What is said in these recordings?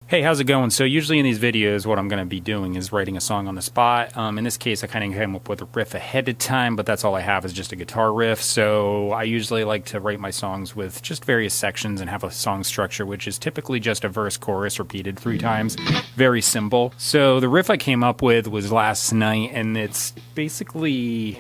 Hey, how's it going? So usually in these videos, what I'm going to be doing is writing a song on the spot. In this case, I kind of came up with a riff ahead of time, but that's all I have is just a guitar riff. So I usually like to write my songs with just various sections and have a song structure, which is typically just a verse chorus repeated 3 times. Very simple. So the riff I came up with was Last Night, and it's basically...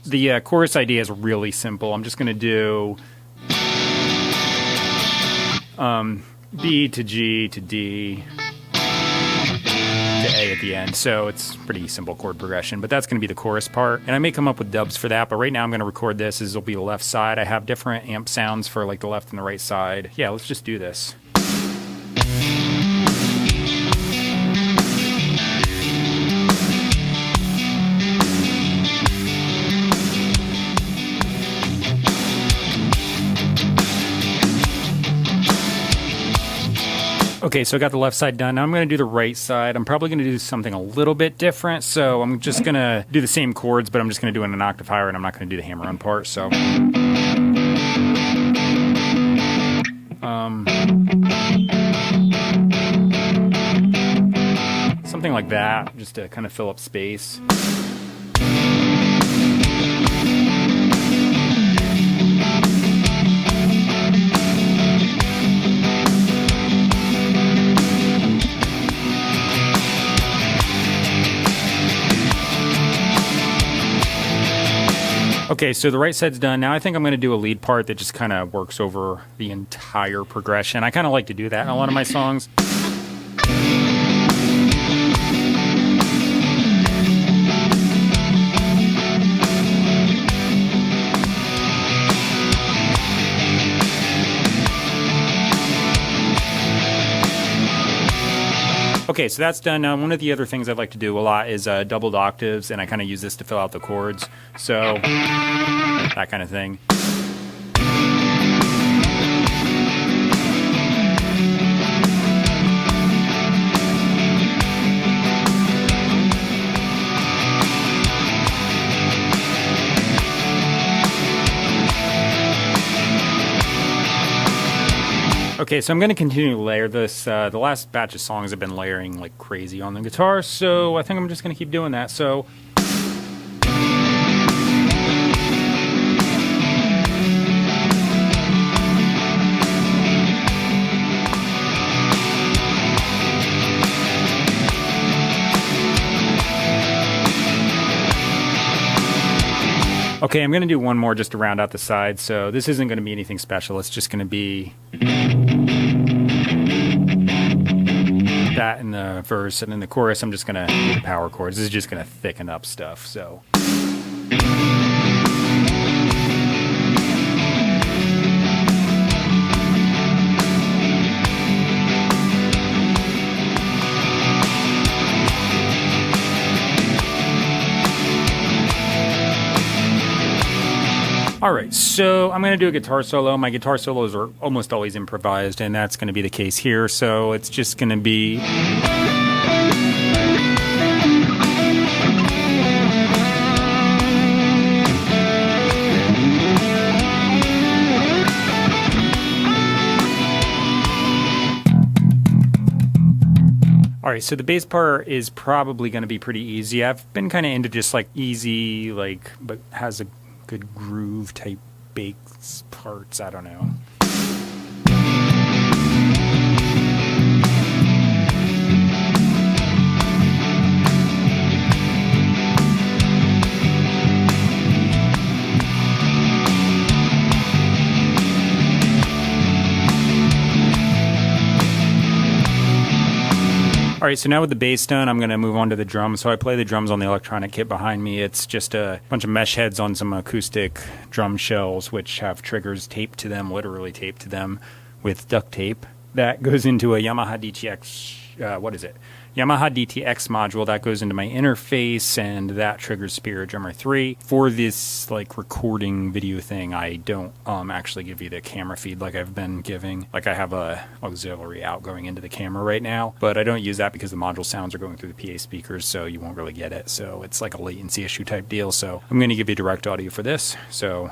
The chorus idea is really simple. I'm just going to do B to G to D to A at the end. So it's pretty simple chord progression, but that's going to be the chorus part. And I may come up with dubs for that, but right now I'm going to record this. This will be the left side. I have different amp sounds for like the left and the right side. Yeah, let's just do this. Okay, so I got the left side done. Now I'm going to do the right side. I'm probably going to do something a little bit different. So I'm just going to do the same chords, but I'm just going to do it in an octave higher, and I'm not going to do the hammer-on part. So, something like that, just to kind of fill up space. Okay, so the right side's done. Now I think I'm going to do a lead part that just kind of works over the entire progression. I kind of like to do that in a lot of my songs. Okay, so that's done. Now, one of the other things I'd like to do a lot is doubled octaves, and I kind of use this to fill out the chords. So, that kind of thing. Okay, so I'm going to continue to layer this. The last batch of songs have been layering like crazy on the guitar, so I think I'm just going to keep doing that. So, okay, I'm going to do one more just to round out the side. So this isn't going to be anything special. It's just going to be that in the verse, and in the chorus I'm just going to do the power chords. This is just going to thicken up stuff. So alright, so I'm going to do a guitar solo. My guitar solos are almost always improvised, and that's going to be the case here. So it's just going to be... Alright, so the bass part is probably going to be pretty easy. I've been kind of into just like easy, like, but has a good groove type bass parts. I don't know. Alright, so now with the bass done, I'm going to move on to the drums. So I play the drums on the electronic kit behind me. It's just a bunch of mesh heads on some acoustic drum shells, which have triggers taped to them, literally taped to them, with duct tape. That goes into a Yamaha DTX, Yamaha DTX module that goes into my interface, and that triggers Superior Drummer 3. For this like recording video thing, I don't actually give you the camera feed like I've been giving. Like I have a auxiliary out going into the camera right now, but I don't use that because the module sounds are going through the PA speakers, so you won't really get it. So it's like a latency issue type deal. So I'm going to give you direct audio for this. So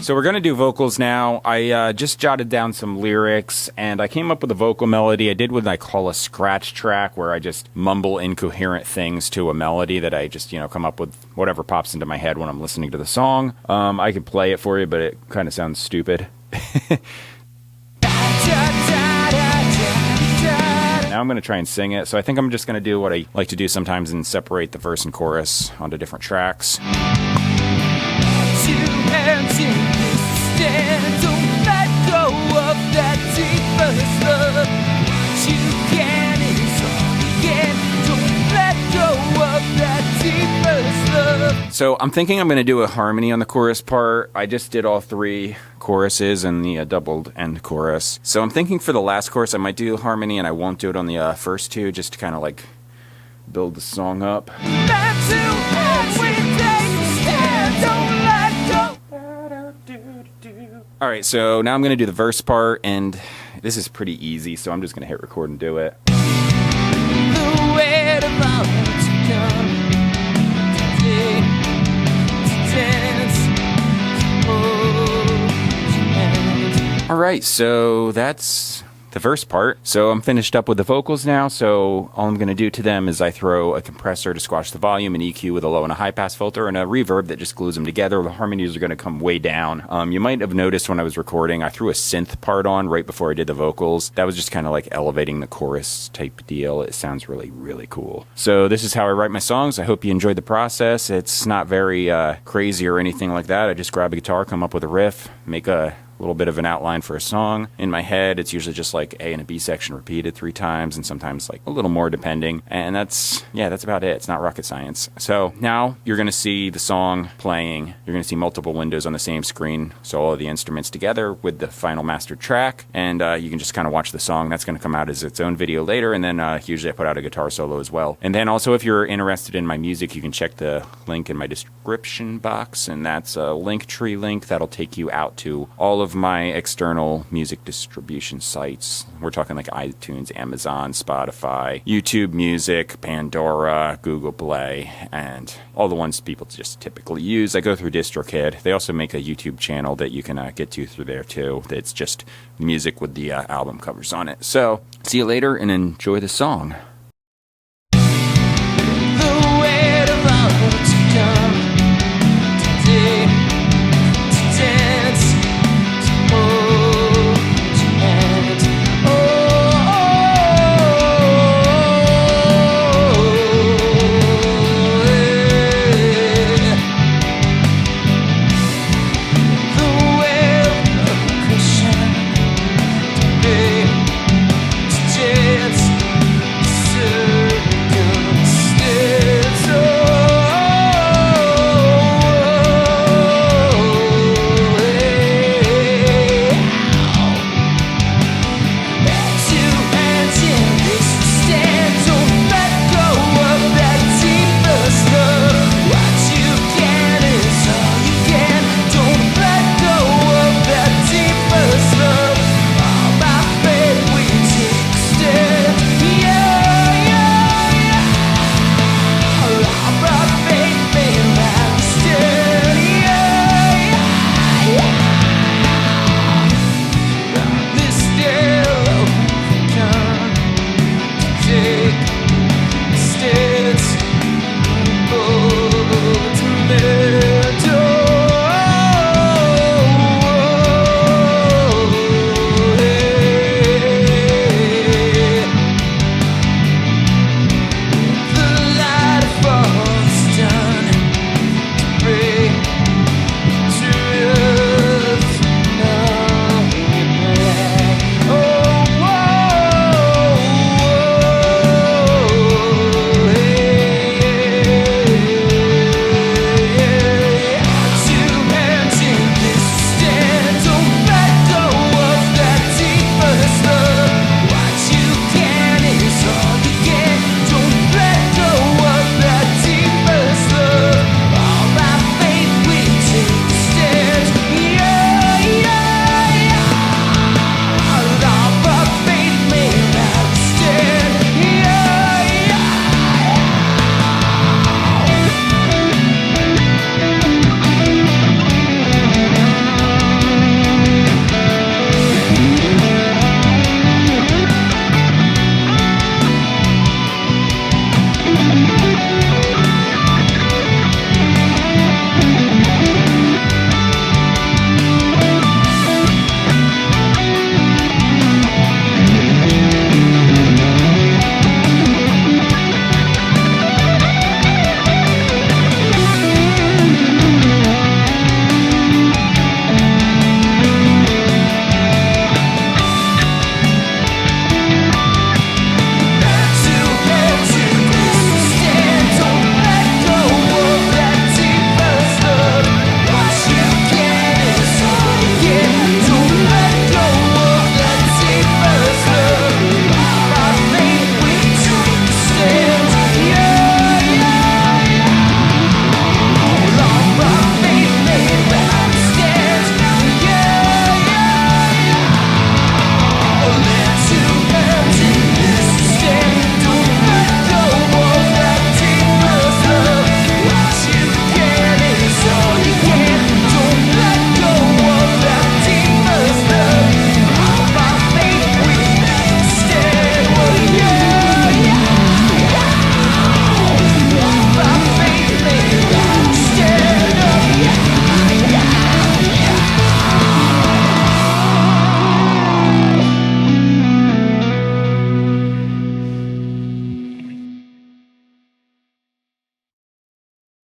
So we're going to do vocals now. I just jotted down some lyrics, and I came up with a vocal melody. I did what I call a scratch track, where I just mumble incoherent things to a melody that I just, come up with whatever pops into my head when I'm listening to the song. I can play it for you, but it kind of sounds stupid. Now I'm going to try and sing it. So I think I'm just going to do what I like to do sometimes and separate the verse and chorus onto different tracks. Don't let go of that deepest love. You can, it's all again. Don't let go of that deepest love. So I'm thinking I'm going to do a harmony on the chorus part. I just did all 3 choruses and the doubled end chorus. So I'm thinking for the last chorus I might do harmony, and I won't do it on the first 2, just to kind of like build the song up. That's who we take stand. Don't let go. All right, so now I'm going to do the verse part, and this is pretty easy, so I'm just going to hit record and do it. The weight of all to come today to dance. Oh, All right, so that's the verse part. So I'm finished up with the vocals now, so all I'm going to do to them is I throw a compressor to squash the volume, an EQ with a low and a high pass filter, and a reverb that just glues them together. The harmonies are going to come way down. You might have noticed when I was recording, I threw a synth part on right before I did the vocals. That was just kind of like elevating the chorus type deal. It sounds really, really cool. So this is how I write my songs. I hope you enjoyed the process. It's not very crazy or anything like that. I just grab a guitar, come up with a riff, make a little bit of an outline for a song. In my head, it's usually just like A and a B section repeated 3 times, and sometimes like a little more depending. And that's about it. It's not rocket science. So now you're going to see the song playing. You're going to see multiple windows on the same screen. So all of the instruments together with the final mastered track. And you can just kind of watch the song. That's going to come out as its own video later. And then usually I put out a guitar solo as well. And then also if you're interested in my music, you can check the link in my description box. And that's a Linktree link that'll take you out to all of my external music distribution sites. We're talking like iTunes, Amazon, Spotify, YouTube Music, Pandora, Google Play, and all the ones people just typically use. I go through DistroKid. They also make a YouTube channel that you can get to through there too. That's just music with the album covers on it. So see you later and enjoy the song.